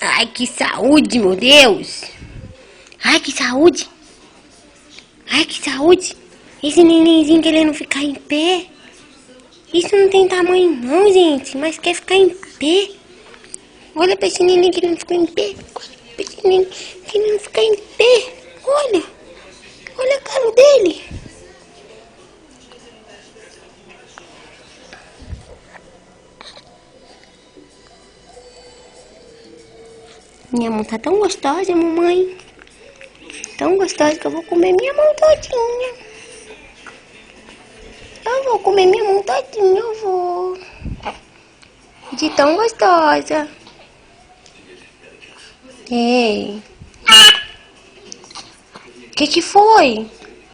Ai, que saúde, meu Deus. Ai, que saúde. Ai, que saúde. Esse nenenzinho querendo ficar em pé. Isso não tem tamanho não, gente. Mas quer ficar em pé. Olha pra esse neném querendo ficar em pé. Olha pra esse neném querendo ficar em pé. Olha. Olha a cara dele. Minha mão tá tão gostosa, mamãe. Tão gostosa que eu vou comer minha mão todinha. Eu vou comer minha mão todinha, eu vou. De tão gostosa. Ei. Que foi?